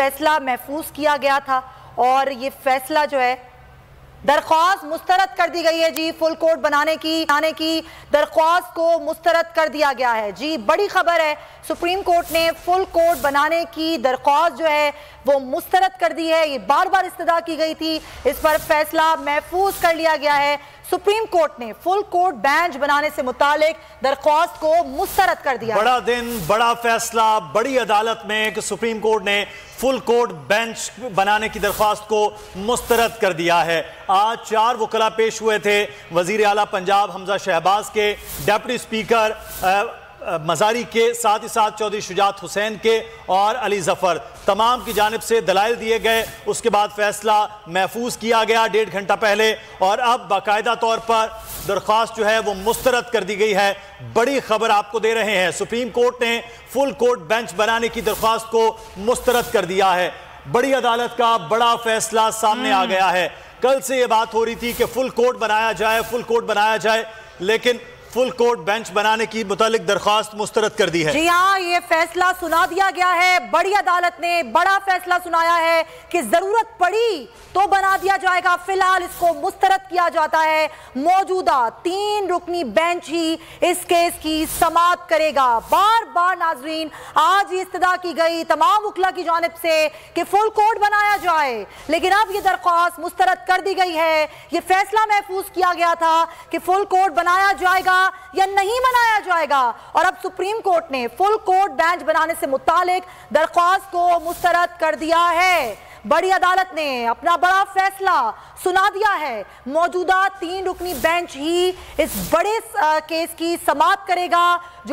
फैसला महफूज किया गया था और ये फैसला जो है दरख्वास्त मुस्तरद कर दी गई है जी। फुल कोर्ट बनाने की दरख्वास्त को मुस्तरद कर दिया गया है जी। बड़ी खबर है, सुप्रीम कोर्ट ने फुल कोर्ट बनाने की दरख्वास्त जो है वो मुस्तरद कर दी है। ये बार बार इस्तदा की गई थी, इस पर फैसला महफूज कर लिया गया है। सुप्रीम कोर्ट ने फुल कोर्ट बेंच बनाने से मुतालिक दरख्वास्त को मुस्तरद कर दिया। बड़ा दिन, बड़ा फैसला बड़ी अदालत में कि सुप्रीम कोर्ट ने फुल कोर्ट बेंच बनाने की दरख्वास्त को मुस्तरद कर दिया है। आज 4 वकला पेश हुए थे, वजीर आला पंजाब हमजा शहबाज के, डिप्टी स्पीकर मजारी के, साथ ही साथ चौधरी शुजात हुसैन के और अली जफर, तमाम की जानिब से दलाइल दिए गए। उसके बाद फैसला महफूज किया गया 1.5 घंटा पहले और अब बाकायदा तौर पर दरख्वास्त जो है वो मुस्तरद कर दी गई है। बड़ी खबर आपको दे रहे हैं, सुप्रीम कोर्ट ने फुल कोर्ट बेंच बनाने की दरख्वास्त को मुस्तरद कर दिया है। बड़ी अदालत का बड़ा फैसला सामने आ गया है। कल से ये बात हो रही थी कि फुल कोर्ट बनाया जाए, लेकिन फुल कोर्ट बेंच बनाने की मुतालिक दरख्वास्त मुस्तरद कर दी है। जी हाँ, ये फैसला सुना दिया गया है। बड़ी अदालत ने बड़ा फैसला सुनाया है कि जरूरत पड़ी तो बना दिया जाएगा। फिलहाल इसको मुस्तरद किया जाता है। मौजूदा 3 रुकनी बेंच ही इस केस की समाअत करेगा। बार बार नाजरीन आज इस्तदा की गई तमाम वकला की जानिब से कि फुल कोर्ट बनाया जाए, लेकिन अब ये दरख्वास्त मुस्तरद कर दी गई है। ये फैसला महफूज किया गया था कि फुल कोर्ट बनाया जाएगा या नहीं बनाया जाएगा, और अब सुप्रीम कोर्ट ने फुल कोर्ट बेंच बनाने से मुतालिक दरख्वास्त को मुस्तरद कर दिया है। बड़ी अदालत ने अपना बड़ा फैसला सुना दिया है। मौजूदा 3 रुकनी बेंच ही इस बड़े केस की समाअत करेगा। जो